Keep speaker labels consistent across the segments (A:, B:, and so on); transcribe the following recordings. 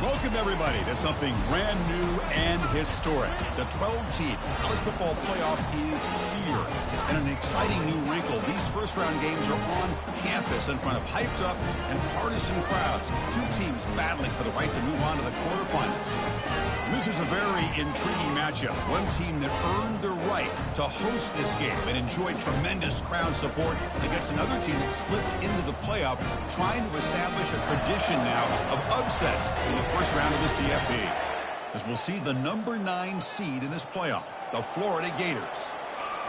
A: Welcome, everybody, to something brand new and historic. The 12-team college football playoff is here. And an exciting new wrinkle, these first-round games are on campus in front of hyped-up and partisan crowds. Two teams battling for the right to move on to the quarterfinals. And this is a very intriguing matchup. One team that earned the right to host this game and enjoyed tremendous crowd support against another team that slipped into the playoff, trying to establish a tradition now of upsets in the first round of the CFP. As we'll see the number 9 seed in this playoff, the Florida Gators,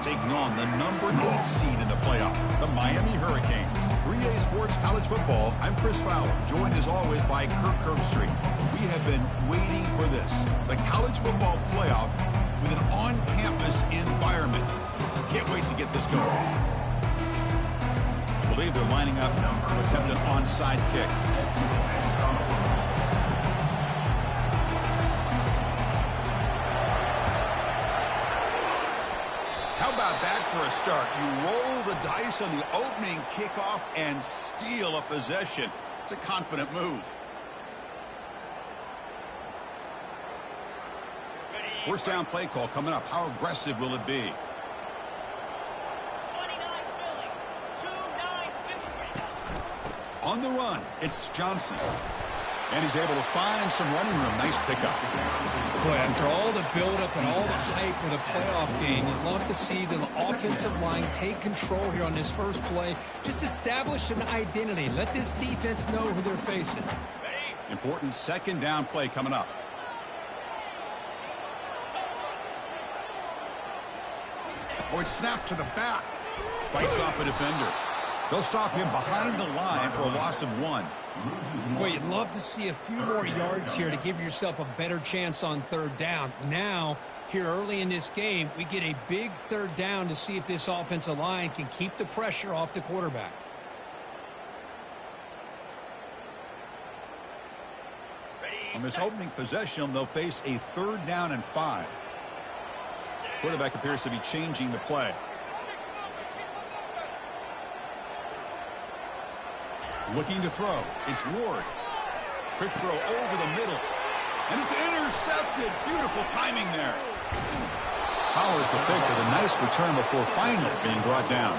A: taking on the number 8 seed in the playoff, the Miami Hurricanes. 3A Sports College Football, I'm Chris Fowler, joined as always by Kirk Herbstreit. We have been waiting for this, the college football playoff with an on-campus environment. Can't wait to get this going. I believe they're lining up to attempt an onside kick. How about that for a start? You roll the dice on the opening kickoff and steal a possession. It's a confident move. First down play call coming up. How aggressive will it be?
B: 29
A: On the run, it's Johnson. And he's able to find some running room. Nice pickup.
C: Boy, after all the buildup and all the hype of the playoff game, you'd love to see the offensive line take control here on this first play. Just establish an identity. Let this defense know who they're facing.
A: Important second down play coming up. Oh, it's snapped to the back. Fights off a defender. They'll stop him behind the line for a loss of 1.
C: Boy, you'd love to see a few more yards here to give yourself a better chance on third down. Now, here early in this game, we get a big third down to see if this offensive line can keep the pressure off the quarterback.
A: On this opening possession, they'll face a 3rd down and 5. Quarterback appears to be changing the play. Looking to throw. It's Ward. Quick throw over the middle. And it's intercepted. Beautiful timing there. Powers the pick with a nice return before finally being brought down.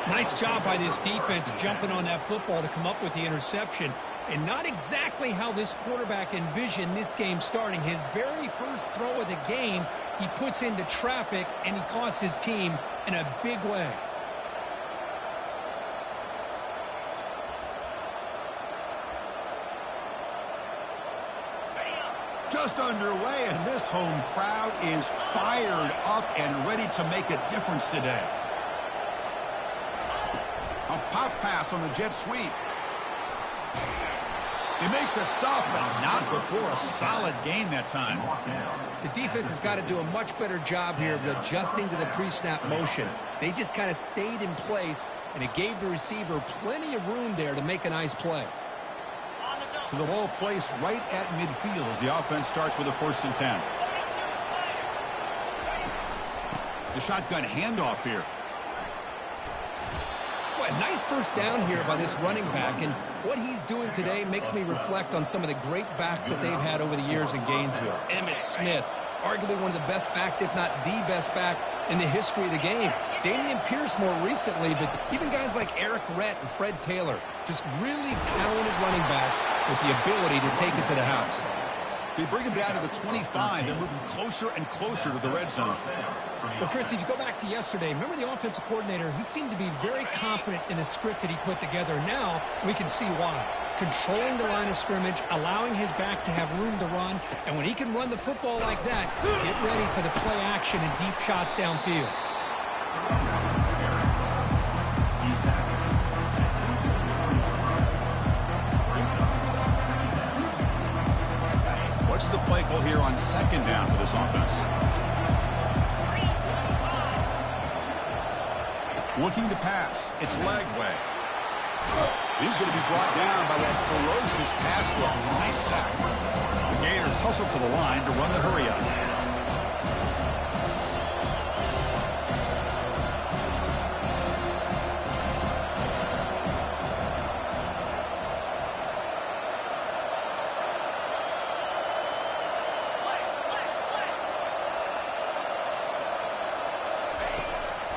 C: Nice job by this defense jumping on that football to come up with the interception. And not exactly how this quarterback envisioned this game starting. His very first throw of the game, he puts into traffic, and he costs his team in a big way.
A: Just underway, and this home crowd is fired up and ready to make a difference today. A pop pass on the jet sweep. They make the stop, but not before a solid gain that time.
C: The defense has got to do a much better job here of adjusting to the pre-snap motion. They just kind of stayed in place, and it gave the receiver plenty of room there to make a nice play.
A: So the ball placed right at midfield as the offense starts with a 1st and 10. The shotgun handoff here.
C: Boy, a nice first down here by this running back, and what he's doing today makes me reflect on some of the great backs that they've had over the years in Gainesville. Emmitt Smith, arguably one of the best backs, if not the best back in the history of the game. Damian Pierce more recently, but even guys like Eric Rett and Fred Taylor, just really talented running backs with the ability to take it to the house.
A: They bring him down to the 25. They're moving closer and closer to the red zone.
C: Well, Chris, if you go back to yesterday, remember the offensive coordinator, he seemed to be very confident in the script that he put together. Now we can see why. Controlling the line of scrimmage, allowing his back to have room to run, and when he can run the football like that, get ready for the play action and deep shots downfield.
A: What's the play call here on 2nd down for this offense? Looking to pass. It's Lagway. He's going to be brought down by that ferocious pass rush. Nice sack. The Gators hustle to the line to run the hurry-up.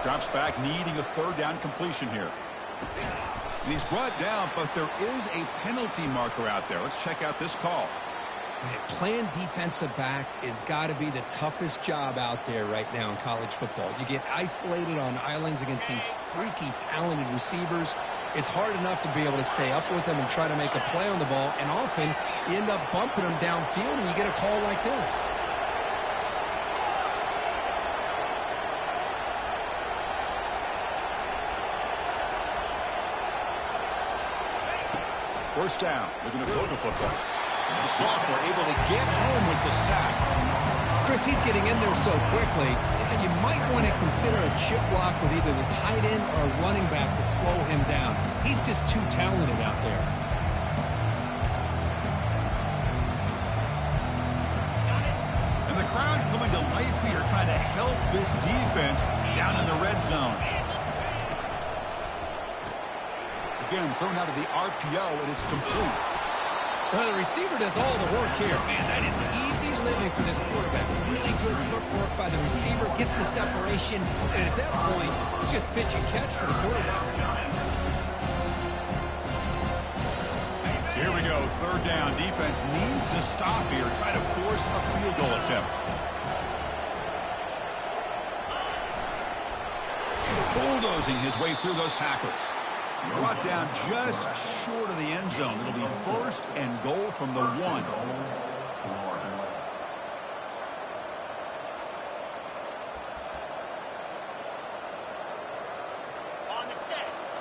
A: Drops back, needing a third down completion here. And he's brought down, but there is a penalty marker out there. Let's check out this call.
C: Man, playing defensive back has got to be the toughest job out there right now in college football. You get isolated on islands against these freaky, talented receivers. It's hard enough to be able to stay up with them and try to make a play on the ball, and often you end up bumping them downfield and you get a call like this.
A: First down, looking to throw the football. The sophomore able to get home with the sack.
C: Chris, he's getting in there so quickly. You might want to consider a chip block with either the tight end or a running back to slow him down. He's just too talented out there.
A: And the crowd coming to life here, trying to help this defense down in the red zone. Again, thrown out of the RPO, and it's complete.
C: Well, the receiver does all the work here. Man, that is easy living for this quarterback. Really good footwork by the receiver, gets the separation, and at that point, it's just pitch and catch for the quarterback.
A: So here we go, third down. Defense needs a stop here, try to force a field goal attempt. Bulldozing his way through those tackles. Brought down just short of the end zone. It'll be first and goal from the 1.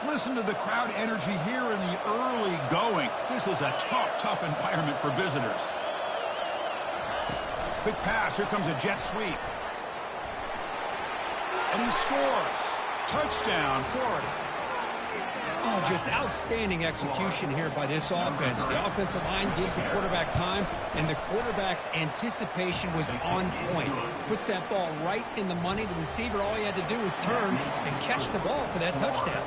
A: Listen to the crowd energy here in the early going. This is a tough environment for visitors. Quick pass. Here comes a jet sweep. And he scores. Touchdown, Florida.
C: Oh, just outstanding execution here by this offense. The offensive line gives the quarterback time, and the quarterback's anticipation was on point. Puts that ball right in the money. The receiver, all he had to do was turn and catch the ball for that touchdown.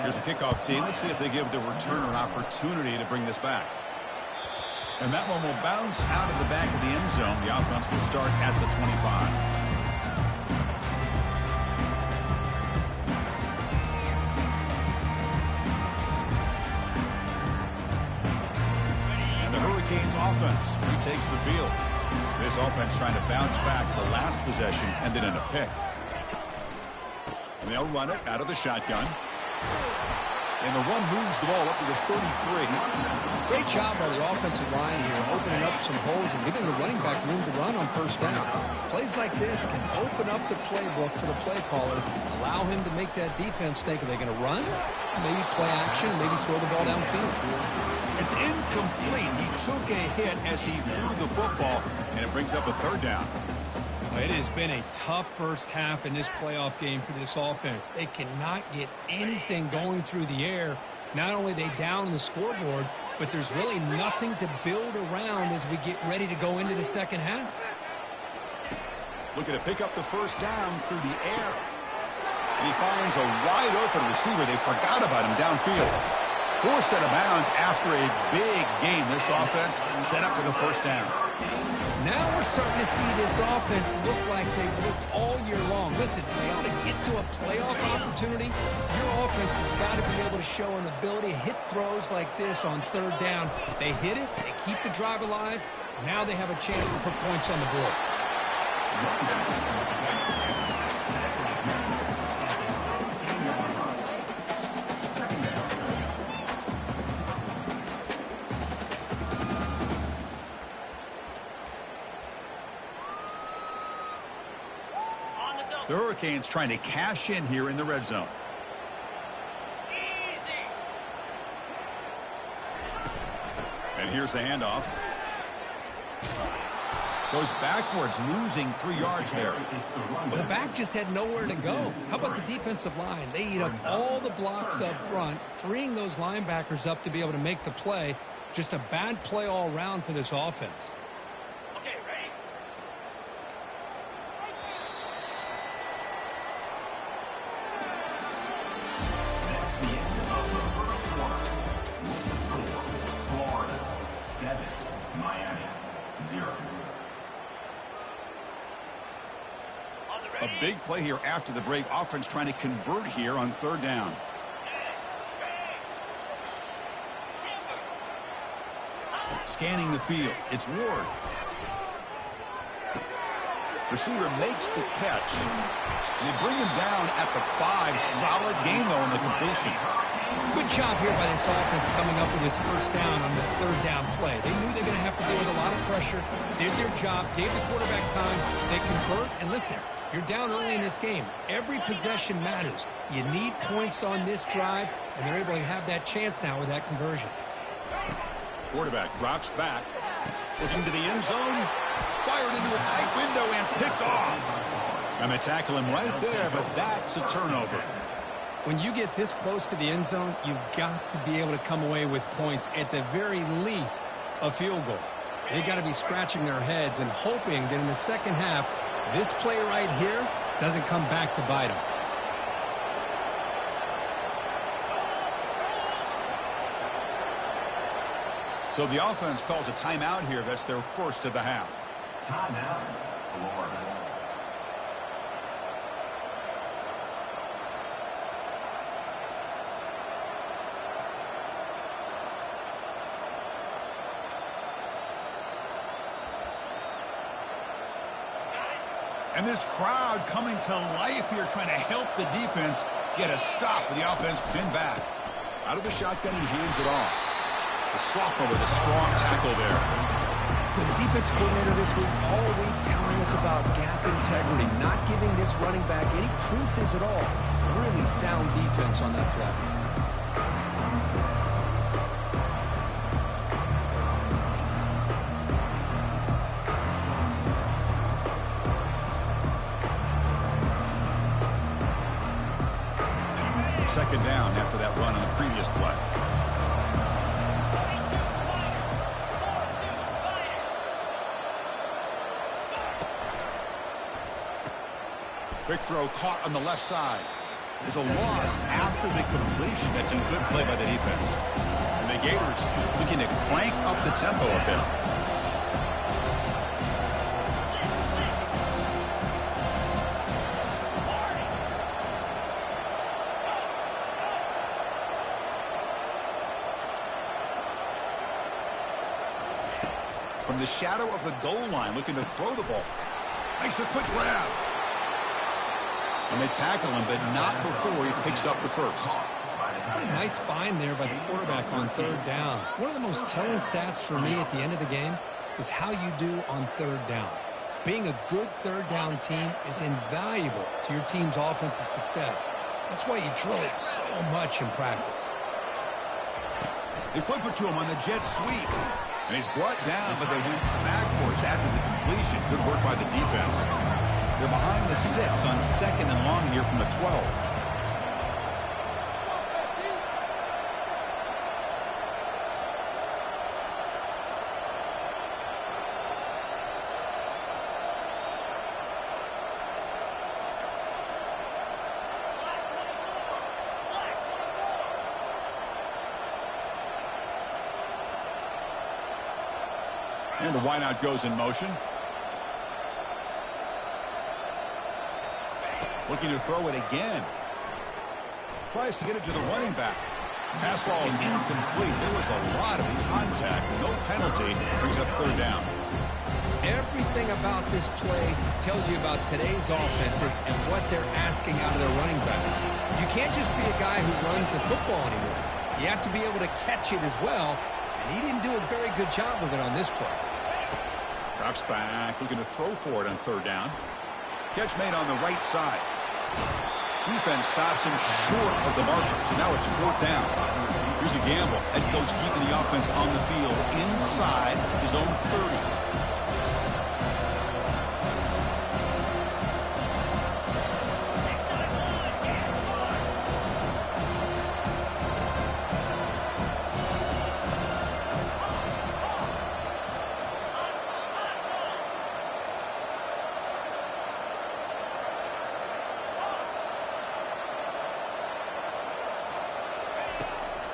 A: Here's the kickoff team. Let's see if they give the returner an opportunity to bring this back. And that one will bounce out of the back of the end zone. The offense will start at the 25. Offense retakes the field. This offense trying to bounce back. The last possession ended in a pick. And they'll run it out of the shotgun. And the run moves the ball up to the 33.
C: Great job by the offensive line here, opening up some holes and giving the running back room to run on first down. Plays like this can open up the playbook for the play caller, allow him to make that defense think, are they going to run? Maybe play action, maybe throw the ball downfield.
A: It's incomplete. He took a hit as he threw the football, and it brings up a third down.
C: It has been a tough first half in this playoff game for this offense. They cannot get anything going through the air. Not only are they down the scoreboard, but there's really nothing to build around as we get ready to go into the second half.
A: Looking to pick up the first down through the air. And he finds a wide-open receiver. They forgot about him downfield. Forced out of bounds after a big game. This offense set up with a first down.
C: Now we're starting to see this offense look like they've looked all year long. Listen, to be able to get to a playoff opportunity, your offense has got to be able to show an ability to hit throws like this on third down. They hit it, they keep the drive alive. Now they have a chance to put points on the board.
A: The Hurricanes trying to cash in here in the red zone. And here's the handoff. Goes backwards, losing 3 yards there.
C: The back just had nowhere to go. How about the defensive line? They eat up all the blocks up front, freeing those linebackers up to be able to make the play. Just a bad play all around for this offense. A
A: big play here after the break. Offense trying to convert here on third down. Scanning the field. It's Ward. Receiver makes the catch. And they bring him down at the 5. Solid gain, though, on the completion.
C: Good job here by this offense coming up with this first down on the third down play. They knew they were going to have to deal with a lot of pressure, did their job, gave the quarterback time. They convert, and listen, you're down early in this game. Every possession matters. You need points on this drive, and they're able to have that chance now with that conversion.
A: Quarterback drops back, looking to the end zone, fired into a tight window and picked off. And they tackle him right there, but that's a turnover.
C: When you get this close to the end zone, you've got to be able to come away with points, at the very least, a field goal. They got to be scratching their heads and hoping that in the second half, this play right here doesn't come back to bite them.
A: So the offense calls a timeout here. That's their first of the half.
B: Timeout, Florida.
A: And this crowd coming to life here, trying to help the defense get a stop with the offense pinned back. Out of the shotgun, he hands it off. The sophomore with a strong tackle there.
C: For the defense coordinator this week, all week telling us about gap integrity, not giving this running back any creases at all. Really sound defense on that play.
A: Second down after that run on the previous play. Quick throw caught on the left side. There's a loss after the completion. That's a good play by the defense. And the Gators looking to crank up the tempo a bit. From the shadow of the goal line, looking to throw the ball. Makes a quick grab. And they tackle him, but not before he picks up the first.
C: What a nice find there by the quarterback on third down. One of the most telling stats for me at the end of the game is how you do on third down. Being a good third down team is invaluable to your team's offensive success. That's why you drill it so much in practice.
A: They flip it to him on the jet sweep. And he's brought down, but they went backwards after the completion. Good work by the defense. They're behind the sticks on second and long here from the 12. And the wideout goes in motion. Looking to throw it again. Tries to get it to the running back. Pass ball is incomplete. There was a lot of contact. No penalty. Brings up third down.
C: Everything about this play tells you about today's offenses and what they're asking out of their running backs. You can't just be a guy who runs the football anymore. You have to be able to catch it as well, and he didn't do a very good job of it on this play.
A: Drops back, looking to throw for it on third down. Catch made on the right side. Defense stops him short of the marker, so now it's fourth down. Here's a gamble. Head coach keeping the offense on the field inside his own 30.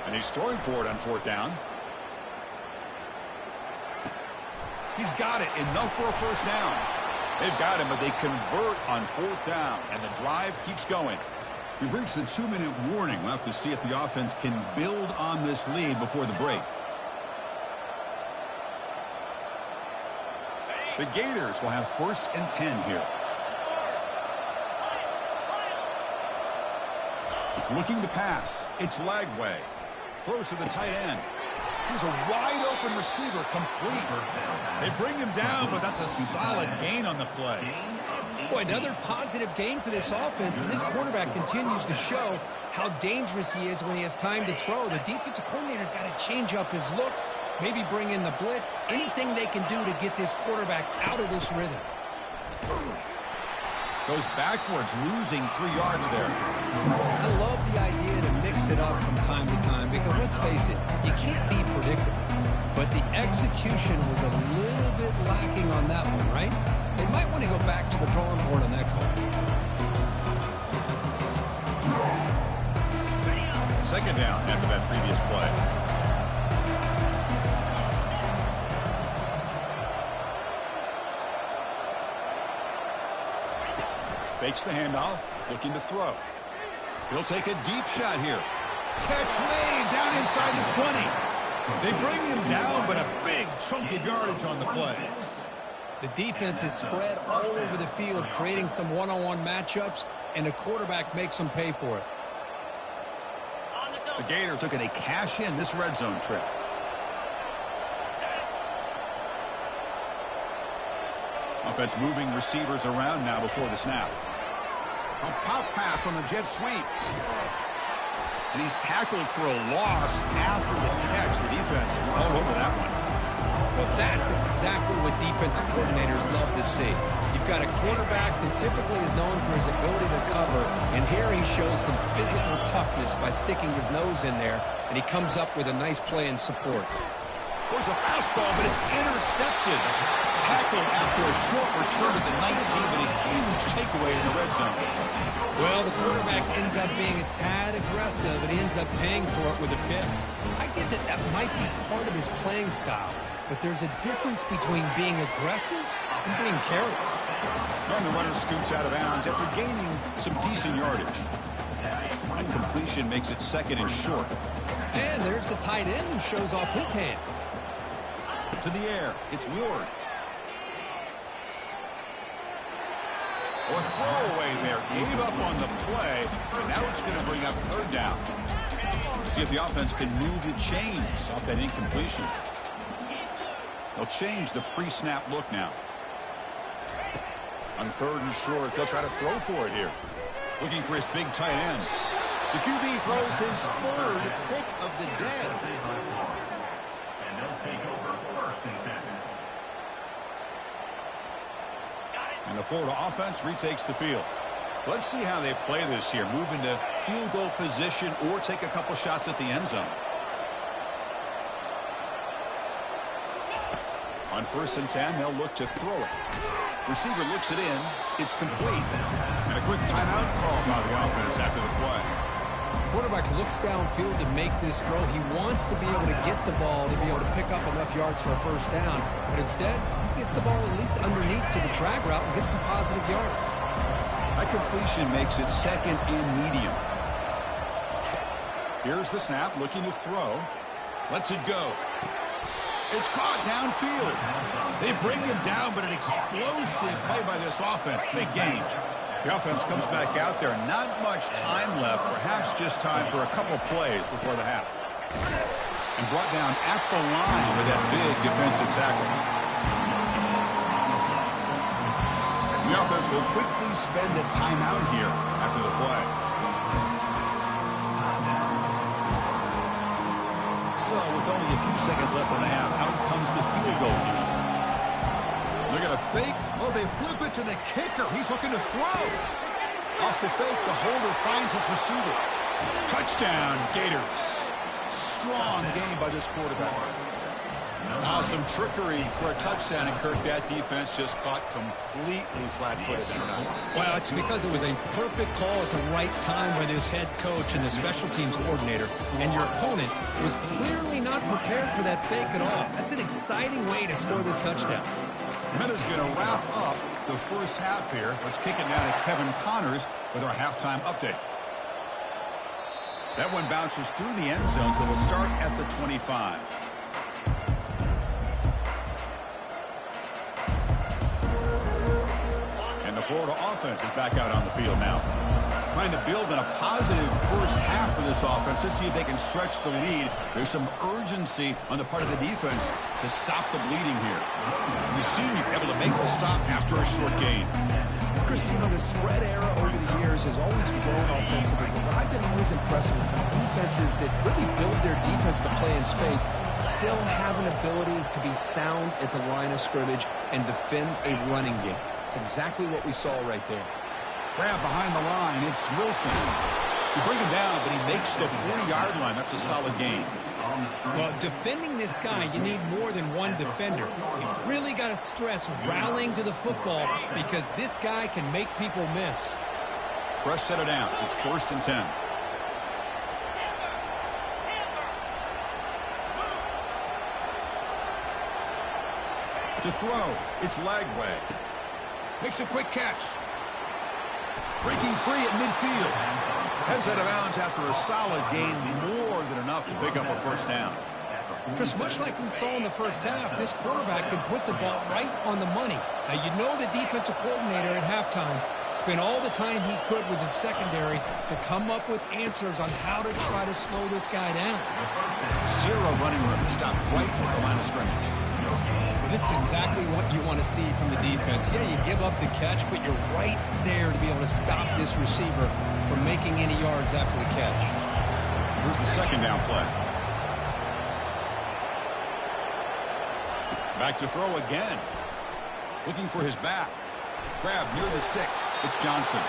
A: And he's throwing for it on fourth down. He's got it. Enough for a first down. They've got him, but they convert on 4th down, and the drive keeps going. We've reached the 2-minute warning. We'll have to see if the offense can build on this lead before the break. The Gators will have 1st and 10 here. Looking to pass. It's Lagway. Throws to the tight end. Here's a wide-open receiver, complete. They bring him down, but that's a solid gain on the play.
C: Boy, another positive gain for this offense, and this quarterback continues to show how dangerous he is when he has time to throw. The defensive coordinator's got to change up his looks, maybe bring in the blitz, anything they can do to get this quarterback out of this rhythm.
A: Goes backwards, losing 3 yards there.
C: I love the idea to mix it up from time to time because, let's face it, you can't be predictable. But the execution was a little bit lacking on that one, right? They might want to go back to the drawing board on that call.
A: 2nd down after that previous play. Fakes the handoff, looking to throw. He'll take a deep shot here. Catch made down inside the 20. They bring him down, but a big chunk of yardage on the play.
C: The defense is spread all over the field, creating some one-on-one matchups, and the quarterback makes them pay for it.
A: The Gators are going to cash in this red zone trip. Offense moving receivers around now before the snap. A pop pass on the jet sweep. And he's tackled for a loss after the catch. The defense all over that one.
C: Well, that's exactly what defensive coordinators love to see. You've got a quarterback that typically is known for his ability to cover, and here he shows some physical toughness by sticking his nose in there, and he comes up with a nice play in support.
A: There's a fastball, but it's intercepted. Tackled after a short return to the 19, but a huge takeaway in the red zone.
C: Well, the quarterback ends up being a tad aggressive, and he ends up paying for it with a pick. I get that that might be part of his playing style, but there's a difference between being aggressive and being careless.
A: And the runner scoots out of bounds after gaining some decent yardage. Incompletion makes it 2nd and short.
C: And there's the tight end who shows off his hands.
A: To the air, it's Ward. Or throwaway there. Gave up on the play, and now it's going to bring up 3rd down. See if the offense can move the chains off that incompletion. They'll change the pre-snap look now. On 3rd and short, they'll try to throw for it here. Looking for his big tight end. The QB throws his 3rd pick of the day.
B: And they'll take over 1st and 10.
A: And the Florida offense retakes the field. Let's see how they play this here. Move into field goal position or take a couple shots at the end zone. On 1st and 10, they'll look to throw it. Receiver looks it in. It's complete. And a quick timeout call by the offense after the play.
C: Quarterback looks downfield to make this throw. He wants to be able to get the ball to be able to pick up enough yards for a 1st down. But instead, he gets the ball at least underneath to the drag route and gets some positive yards.
A: That completion makes it 2nd and medium. Here's the snap, looking to throw. Lets it go. It's caught downfield. They bring him down, but an explosive play by this offense. Big gain. The offense comes back out there. Not much time left. Perhaps just time for a couple plays before the half. And brought down at the line with that big defensive tackle. The offense will quickly spend a timeout here after the play. So, with only a few seconds left on the half, out comes the field goal unit. They're going to fake. Oh, they flip it to the kicker. He's looking to throw. Off the fake, the holder finds his receiver. Touchdown, Gators. Strong game by this quarterback. Some trickery for a touchdown, and Kirk, that defense just caught completely flat-footed that time.
C: Well, it's because it was a perfect call at the right time by this head coach and the special teams coordinator, and your opponent was clearly not prepared for that fake at all. That's an exciting way to score this touchdown.
A: And is going to wrap up the first half here. Let's kick it now to Kevin Connors with our halftime update. That one bounces through the end zone, so they'll start at the 25. And the Florida offense is back out on the field now. Trying to build in a positive first half for this offense. Let's see if they can stretch the lead. There's some urgency on the part of the defense to stop the bleeding here. The senior able to make the stop after a short gain.
C: Chris, you know, the spread era over the years has always grown offensively, but I've been always impressed with defenses that really build their defense to play in space, still have an ability to be sound at the line of scrimmage and defend a running game. It's exactly what we saw right there.
A: Grab behind the line. It's Wilson. You bring him down, but he makes the 40-yard line. That's a solid gain.
C: Well, defending this guy, you need more than one defender. You really got to stress rallying to the football because this guy can make people miss.
A: Fresh set of downs. It's 1st and 10. To throw, it's Lagway. Makes a quick catch. Breaking free at midfield. Heads out of bounds after a solid gain, more than enough to pick up a first down.
C: Chris, much like we saw in the first half, this quarterback could put the ball right on the money. Now, you know the defensive coordinator at halftime spent all the time he could with his secondary to come up with answers on how to try to slow this guy down.
A: Zero running room. Stopped right at the line of scrimmage.
C: Well, this is exactly what you want to see from the defense. Yeah, you give up the catch, but you're right there to be able to stop this receiver from making any yards after the catch.
A: Here's the second down play. Back to throw again. Looking for his back. Grab near the sticks. It's Johnson.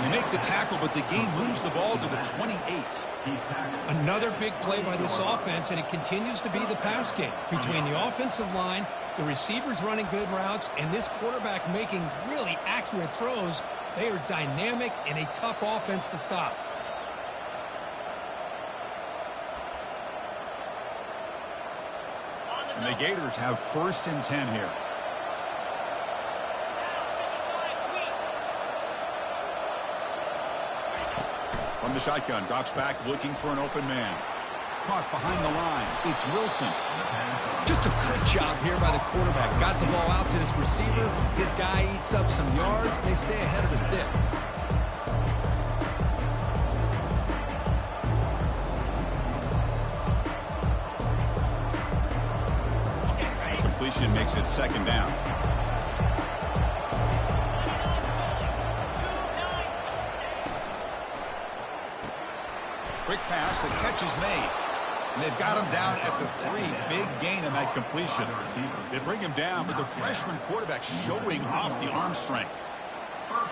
A: They make the tackle, but the game moves the ball to the 28.
C: Another big play by this offense, and it continues to be the pass game. Between the offensive line, the receivers running good routes, and this quarterback making really accurate throws, they are dynamic and a tough offense to stop.
A: And the Gators have 1st and 10 here. From the shotgun, drops back, looking for an open man. Caught behind the line. It's Wilson.
C: Just a quick job here by the quarterback. Got the ball out to his receiver. His guy eats up some yards. They stay ahead of the sticks.
A: Completion makes it 2nd down. Quick pass, the catch is made. And they've got him down at the 3. Big gain in that completion. They bring him down, but the freshman quarterback showing off the arm strength.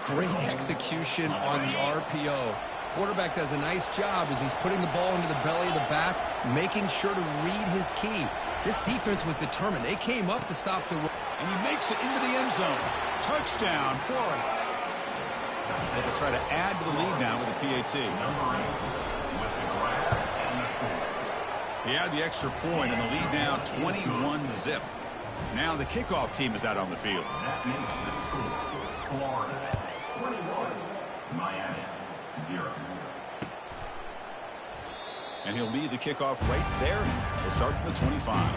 C: Great execution on the RPO. Quarterback does a nice job as he's putting the ball into the belly of the back, making sure to read his key. This defense was determined. They came up to stop the run.
A: And he makes it into the end zone. Touchdown, Florida. They will try to add to the lead now with a PAT. He had the extra point, and the lead now 21-zip. Now the kickoff team is out on the field.
B: That makes the score Florida 21, Miami 0.
A: And he'll lead the kickoff right there. He'll start from the 25.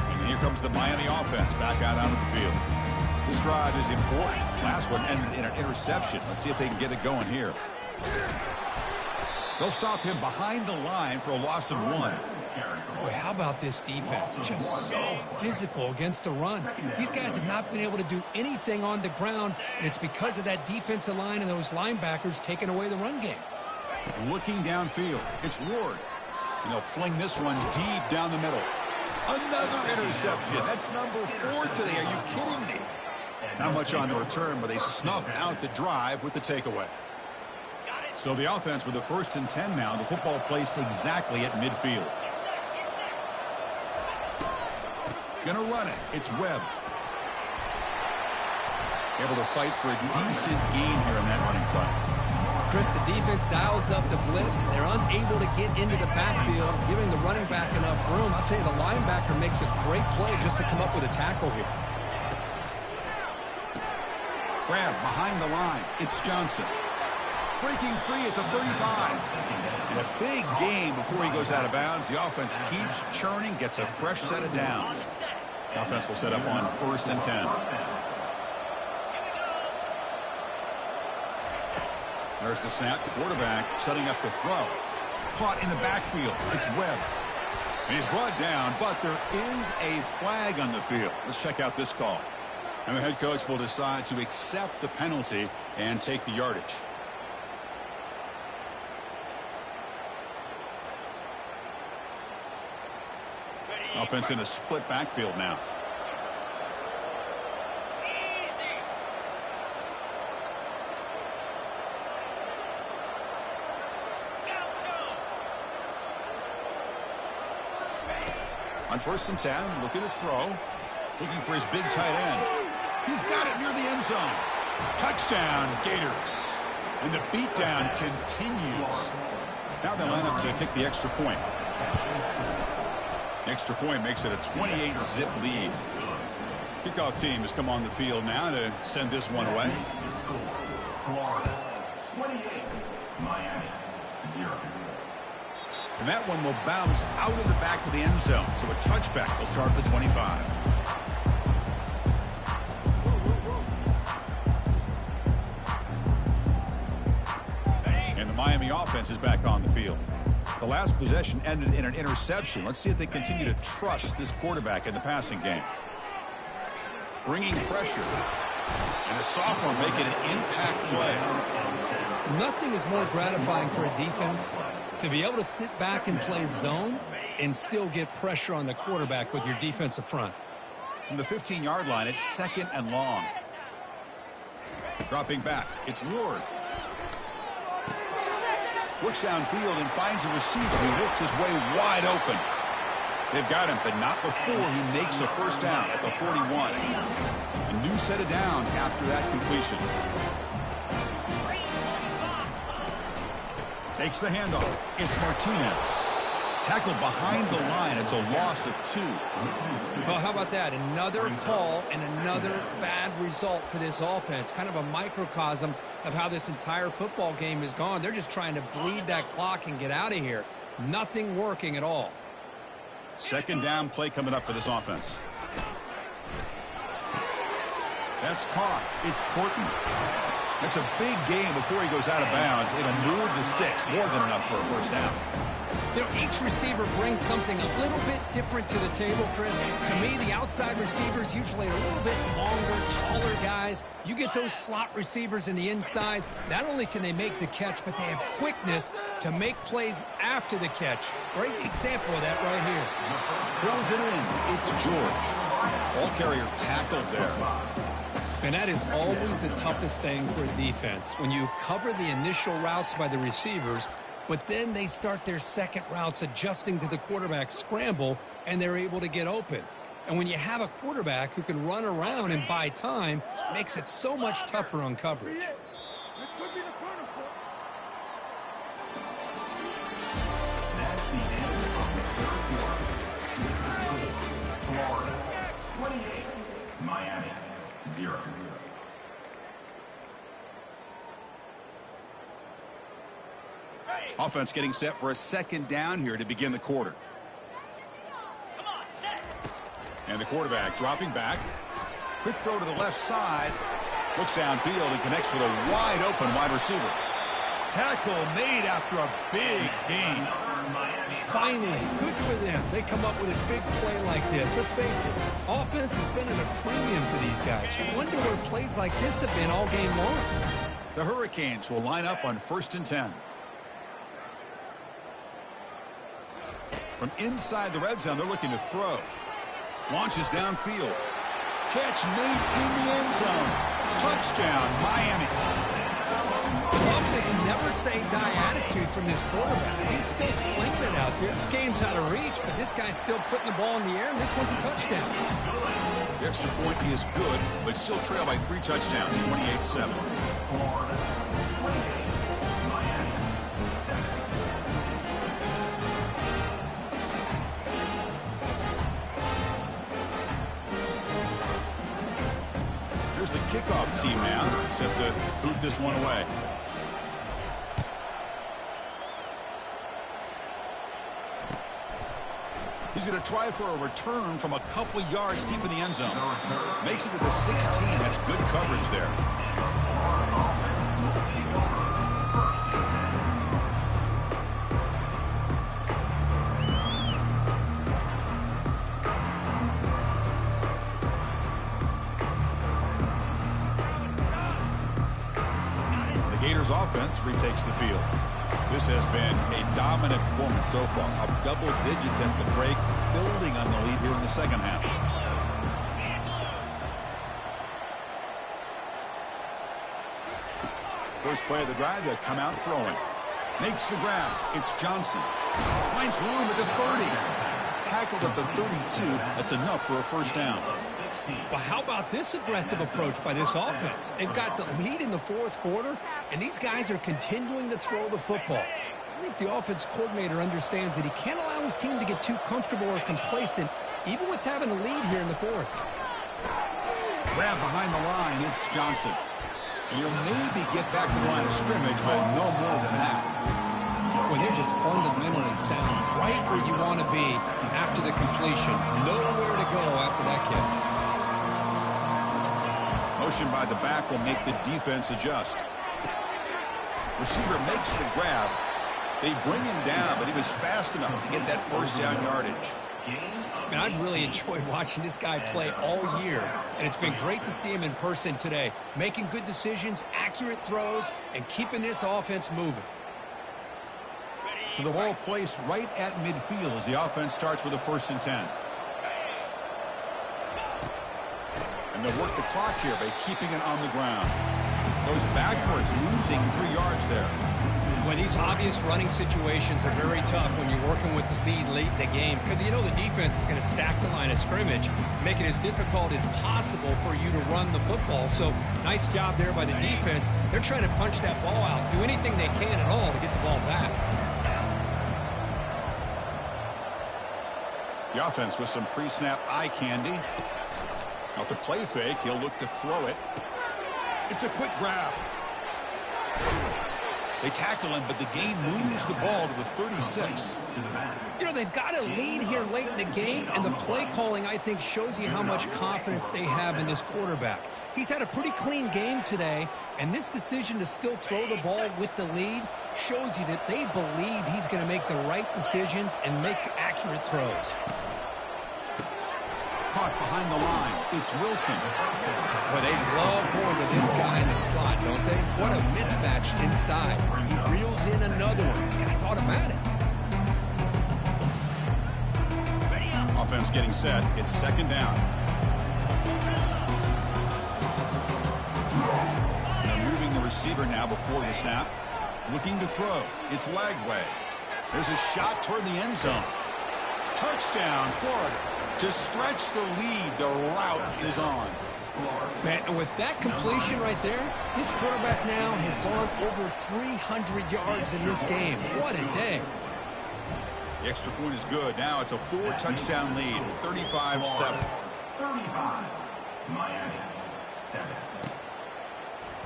A: And here comes the Miami offense back out onto the field. This drive is important. Last one ended in an interception. Let's see if they can get it going here. They'll stop him behind the line for a loss of 1.
C: Boy, how about this defense? Just so physical against the run. These guys have not been able to do anything on the ground, and it's because of that defensive line and those linebackers taking away the run game.
A: Looking downfield, it's Ward. And they'll fling this one deep down the middle. Another interception. That's number 4 today. Are you kidding me? Not much on the return, but they snuff out the drive with the takeaway. So the offense with the 1st and 10 now. The football placed exactly at midfield. Gonna run it. It's Webb. Able to fight for a decent gain here in that running play.
C: Chris, the defense dials up the blitz. They're unable to get into the backfield, giving the running back enough room. I'll tell you, the linebacker makes a great play just to come up with a tackle here.
A: Grab behind the line. It's Johnson. Breaking free at the 35. And a big game before he goes out of bounds. The offense keeps churning, gets a fresh set of downs. The offense will set up on 1st and 10. There's the snap. Quarterback setting up the throw. Caught in the backfield. It's Webb. And he's brought down, but there is a flag on the field. Let's check out this call. And the head coach will decide to accept the penalty and take the yardage. Offense in a split backfield now. On 1st and 10, looking to throw. Looking for his big tight end. He's got it near the end zone. Touchdown, Gators. And the beatdown continues. Now they line up to kick the extra point. Extra point makes it a 28-zip lead. Kickoff team has come on the field now to send this one away.
B: Florida 28, Miami 0.
A: And that one will bounce out of the back of the end zone. So a touchback will start at the 25. And the Miami offense is back on the field. The last possession ended in an interception. Let's see if they continue to trust this quarterback in the passing game. Bringing pressure. And the sophomore making an impact play.
C: Nothing is more gratifying for a defense to be able to sit back and play zone and still get pressure on the quarterback with your defensive front.
A: From the 15-yard line, it's 2nd and long. Dropping back, it's Ward. Works downfield and finds a receiver who worked his way wide open. They've got him, but not before he makes a first down at the 41. A new set of downs after that completion. Takes the handoff. It's Martinez. Tackled behind the line. It's a loss of 2.
C: Well, how about that? Another call and another bad result for this offense. Kind of a microcosm of how this entire football game is gone. They're just trying to bleed that clock and get out of here. Nothing working at all.
A: 2nd down play coming up for this offense. That's caught. It's Corton. That's a big game before he goes out of bounds. It'll move the sticks. More than enough for a first down.
C: You know, each receiver brings something a little bit different to the table, Chris. To me, the outside receivers usually a little bit longer, taller guys. You get those slot receivers in the inside. Not only can they make the catch, but they have quickness to make plays after the catch. Great example of that right here.
A: Pulls it in. It's George. Ball carrier tackled there.
C: And that is always the toughest thing for a defense. When you cover the initial routes by the receivers, but then they start their second routes adjusting to the quarterback scramble, and they're able to get open. And when you have a quarterback who can run around and buy time, it makes it so much tougher on coverage.
B: That's the end of the third quarter. Florida 28, Miami 0.
A: Offense getting set for a 2nd down here to begin the quarter. And the quarterback dropping back. Quick throw to the left side. Looks downfield and connects with a wide open wide receiver. Tackle made after a big gain.
C: Finally, good for them. They come up with a big play like this. Let's face it, offense has been at a premium for these guys. You wonder where plays like this have been all game long.
A: The Hurricanes will line up on 1st and 10. From inside the red zone, they're looking to throw. Launches downfield. Catch made in the end zone. Touchdown, Miami.
C: Love this never say die attitude from this quarterback. He's still slinging it out there. This game's out of reach, but this guy's still putting the ball in the air, and this one's a touchdown.
A: The extra point is good, but still trail by 3 touchdowns, 28-7. kickoff team now, set to boot this one away. He's going to try for a return from a couple of yards deep in the end zone. Makes it to the 16. That's good coverage there. The Gators offense retakes the field. This has been a dominant performance so far. Up double digits at the break, building on the lead here in the second half. First play of the drive, they'll come out throwing. Makes the grab. It's Johnson. Finds room at the 30. Tackled at the 32. That's enough for a first down.
C: Well, how about this aggressive approach by this offense? They've got the lead in the fourth quarter, and these guys are continuing to throw the football. I think the offense coordinator understands that he can't allow his team to get too comfortable or complacent, even with having a lead here in the fourth.
A: Grab behind the line, it's Johnson. And he'll maybe get back to the line of scrimmage, but no more than that.
C: Well, they're just fundamentally sound, right where you want to be after the completion. Nowhere to go after that catch.
A: Motion by the back will make the defense adjust. Receiver makes the grab. They bring him down, but he was fast enough to get that first down yardage.
C: Man, I've really enjoyed watching this guy play all year, and it's been great to see him in person today, making good decisions, accurate throws, and keeping this offense moving.
A: So the ball placed right at midfield as the offense starts with a 1st and 10. And they'll work the clock here by keeping it on the ground. Goes backwards, losing 3 yards there.
C: Well, these obvious running situations are very tough when you're working with the lead late in the game because you know the defense is going to stack the line of scrimmage, make it as difficult as possible for you to run the football. So nice job there by the defense. They're trying to punch that ball out, do anything they can at all to get the ball back.
A: The offense with some pre-snap eye candy. Off the play fake, he'll look to throw it. It's a quick grab. They tackle him, but the gain moves the ball to the 36.
C: You know, they've got a lead here late in the game, and the play calling, I think, shows you how much confidence they have in this quarterback. He's had a pretty clean game today, and this decision to still throw the ball with the lead shows you that they believe he's going to make the right decisions and make accurate throws.
A: Caught behind the line. It's Wilson.
C: Well, they love going to this guy in the slot, don't they? What a mismatch inside. He reels in another one. This guy's automatic.
A: Offense getting set. It's 2nd down. They're moving the receiver now before the snap. Looking to throw. It's Lagway. There's a shot toward the end zone. Touchdown, Florida. To stretch the lead, the route is on.
C: Man, and with that completion right there, this quarterback now has gone over 300 yards in this game. What a day.
A: The extra point is good. Now it's a 4-touchdown lead, 35-7.
B: 35, Miami, 7.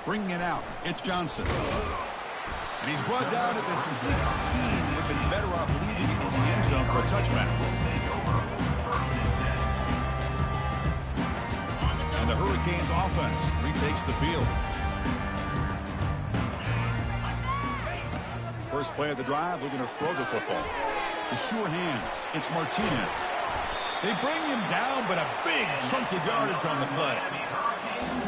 A: Bringing it out, it's Johnson. And he's brought down at the 16. Would have been better off leaving it in the end zone for a touchback. And the Hurricanes offense retakes the field. First play of the drive, looking to throw the football. The sure hands, it's Martinez. They bring him down, but a big chunk of yardage on the play.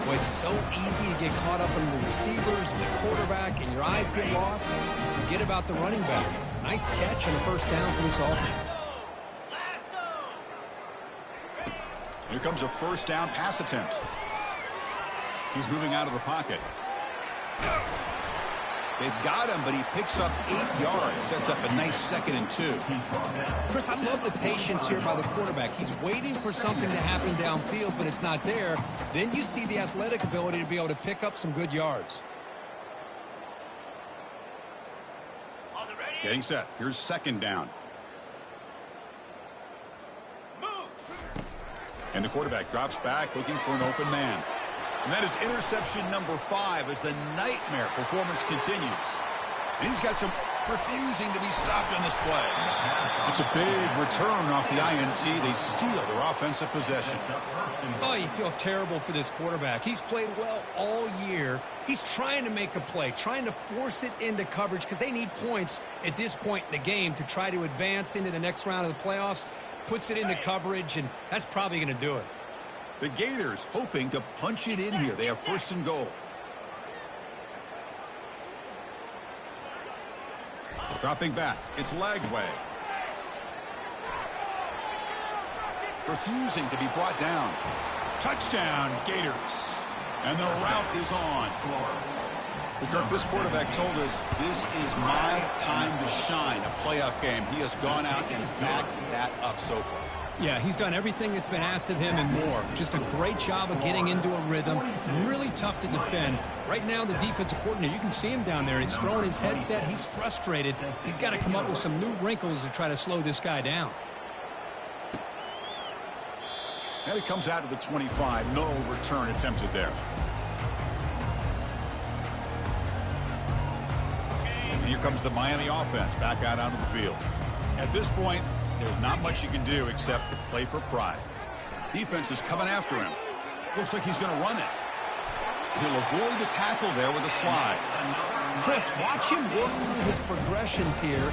C: Well, it's so easy to get caught up in the receivers and the quarterback, and your eyes get lost. You forget about the running back. Nice catch and a first down for this offense.
A: Here comes a first down pass attempt. He's moving out of the pocket. They've got him, but he picks up 8 yards. Sets up a nice 2nd and 2.
C: Chris, I love the patience here by the quarterback. He's waiting for something to happen downfield, but it's not there. Then you see the athletic ability to be able to pick up some good yards.
A: Getting set. Here's 2nd down. And the quarterback drops back looking for an open man. And that is interception number 5 as the nightmare performance continues. And he's got some refusing to be stopped on this play. It's a big return off the INT. They steal their offensive possession.
C: Oh, you feel terrible for this quarterback. He's played well all year. He's trying to make a play, trying to force it into coverage because they need points at this point in the game to try to advance into the next round of the playoffs. Puts it into coverage, and that's probably going to do it.
A: The Gators hoping to punch it in here. They have 1st and goal. Dropping back, it's Lagway. Refusing to be brought down. Touchdown, Gators. And the route is on. Well, Kirk, this quarterback told us this is my time to shine, a playoff game. He has gone out and backed that up so far.
C: Yeah, he's done everything that's been asked of him and more. Just a great job of getting into a rhythm. Really tough to defend. Right now, the defensive coordinator, you can see him down there. He's throwing his headset. He's frustrated. He's got to come up with some new wrinkles to try to slow this guy down.
A: And he comes out to the 25. No return attempted there. And here comes the Miami offense back out onto the field. At this point, there's not much you can do except play for pride. Defense is coming after him. Looks like he's going to run it. He'll avoid the tackle there with a slide.
C: Chris, watch him work through his progressions here.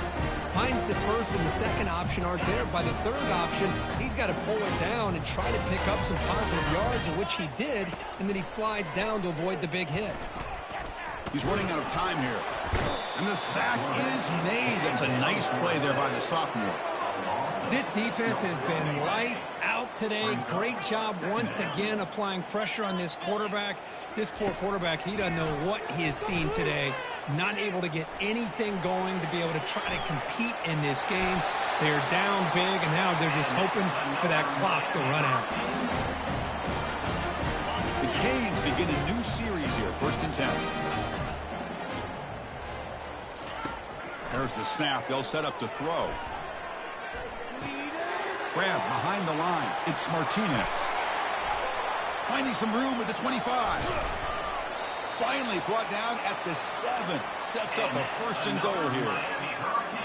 C: Finds the first and the second option aren't there. By the third option, he's got to pull it down and try to pick up some positive yards, which he did, and then he slides down to avoid the big hit.
A: He's running out of time here. And the sack is made. That's a nice play there by the sophomore.
C: This defense has been lights out today. Great job once again applying pressure on this quarterback. This poor quarterback, he doesn't know what he has seen today. Not able to get anything going to be able to try to compete in this game. They're down big, and now they're just hoping for that clock to run out.
A: The Canes begin a new series here, 1st and 10. There's the snap. They'll set up to throw. Grab behind the line. It's Martinez. Finding some room with the 25. Finally brought down at the 7. Sets up a 1st and goal here.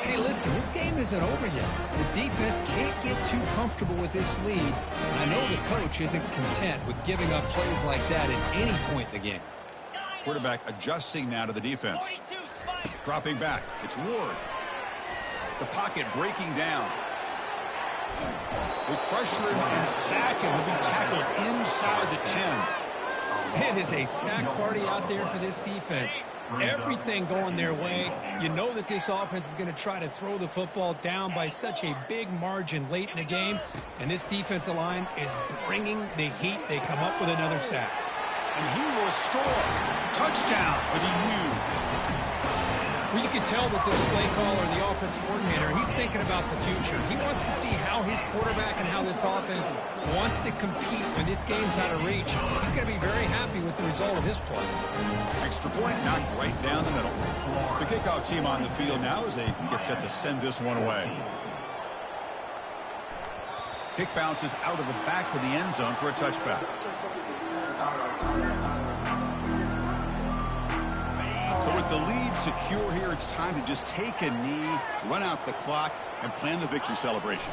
C: Hey, listen, this game isn't over yet. The defense can't get too comfortable with this lead. I know the coach isn't content with giving up plays like that at any point in the game.
A: Quarterback adjusting now to the defense. Dropping back. It's Ward. The pocket breaking down. They pressure him and sack him. He'll be tackled inside the 10.
C: It is a sack party out there for this defense. Everything going their way. You know that this offense is going to try to throw the football down by such a big margin late in the game. And this defensive line is bringing the heat. They come up with another sack.
A: And he will score. Touchdown for the U.
C: Well, you can tell that this play caller, the offensive coordinator, he's thinking about the future. He wants to see how his quarterback and how this offense wants to compete when this game's out of reach. He's going to be very happy with the result of this play.
A: Extra point knocked right down the middle. The kickoff team on the field now as they get set to send this one away. Kick bounces out of the back of the end zone for a touchback. So with the lead secure here, it's time to just take a knee, run out the clock, and plan the victory celebration.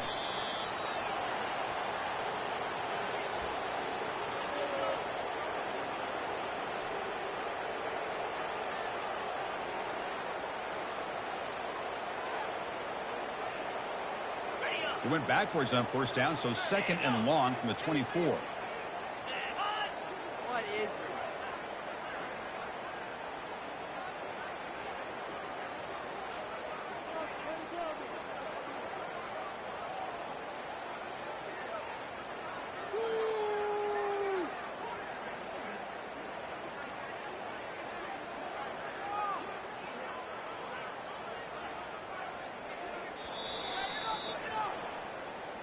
A: They went backwards on 1st down, so 2nd and long from the 24.
D: What is this?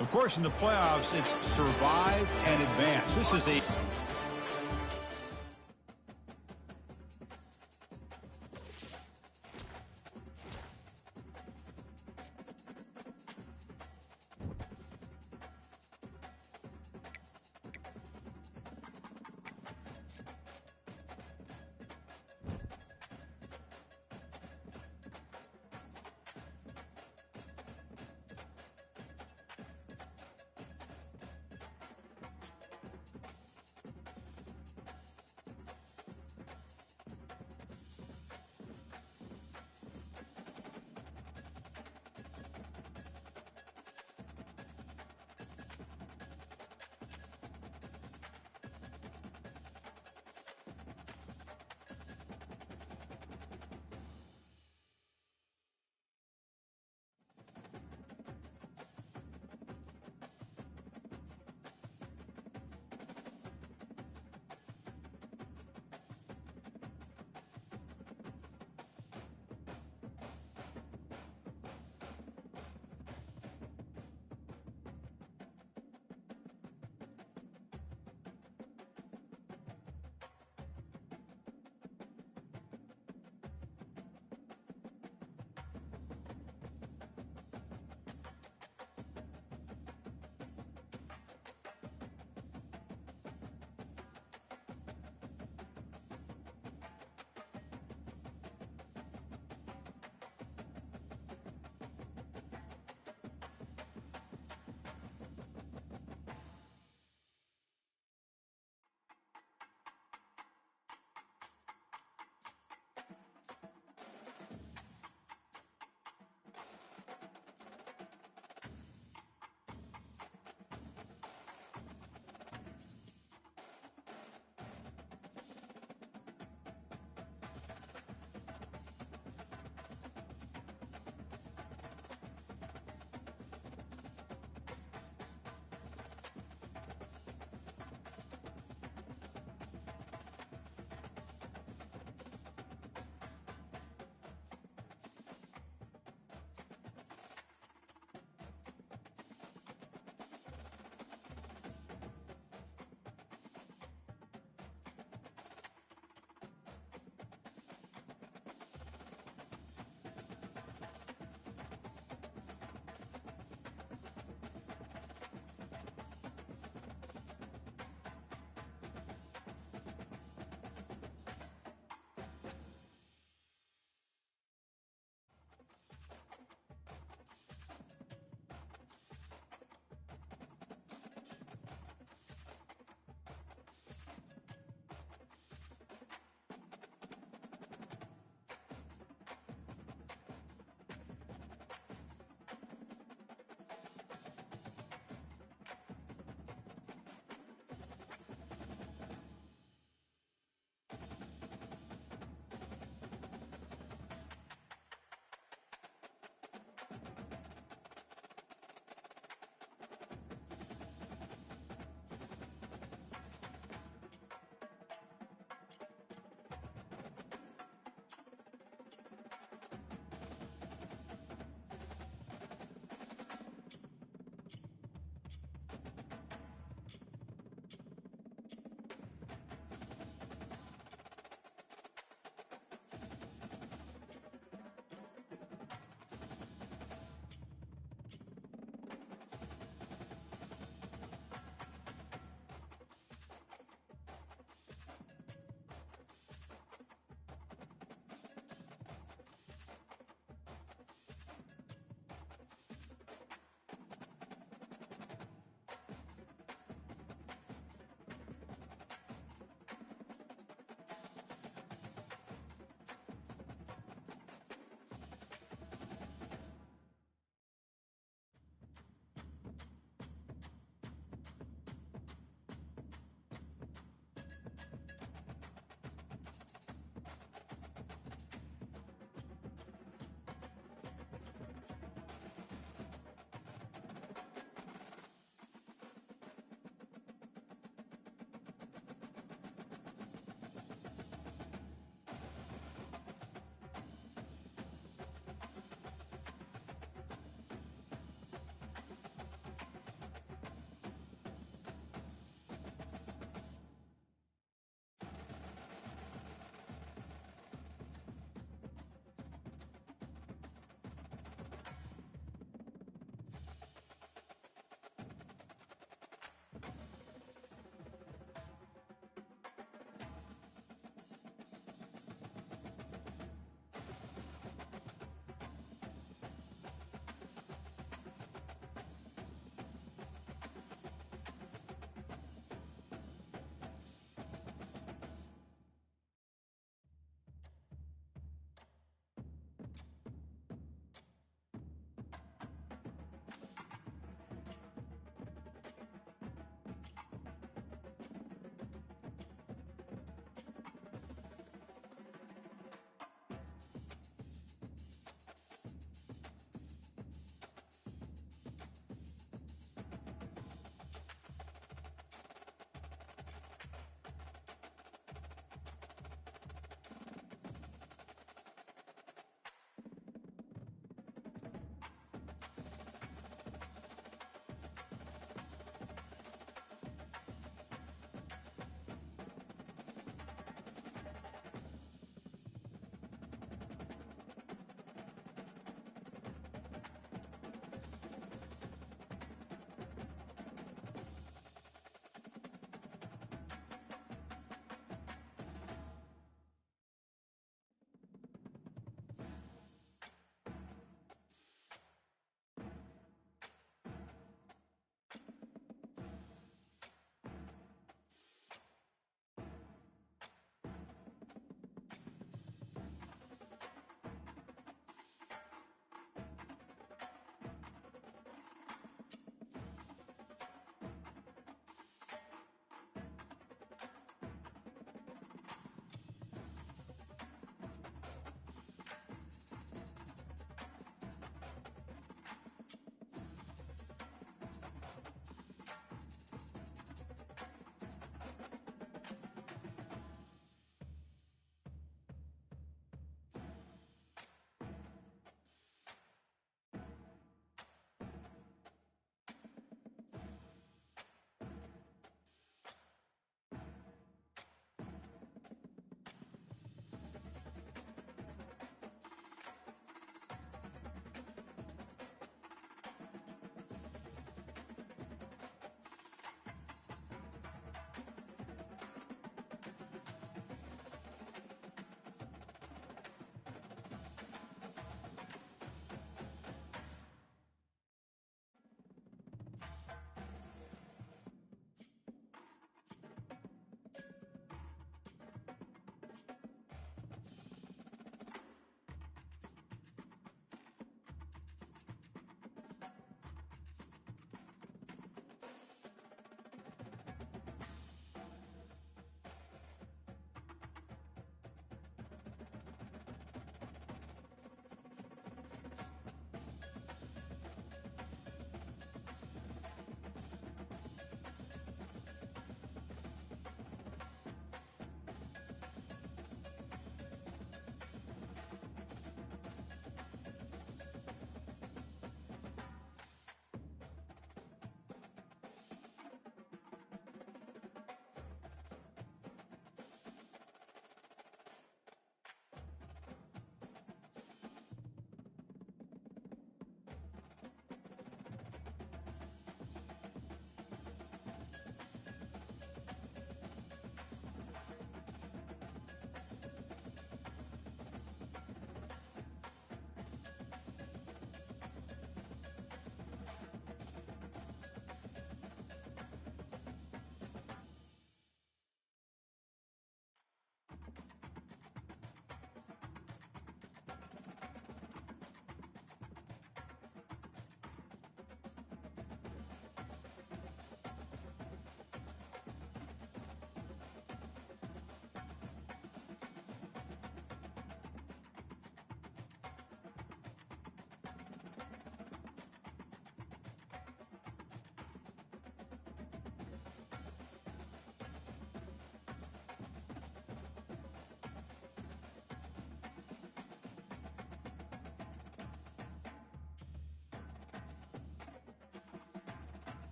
A: Of course, in the playoffs, it's survive and advance. This is a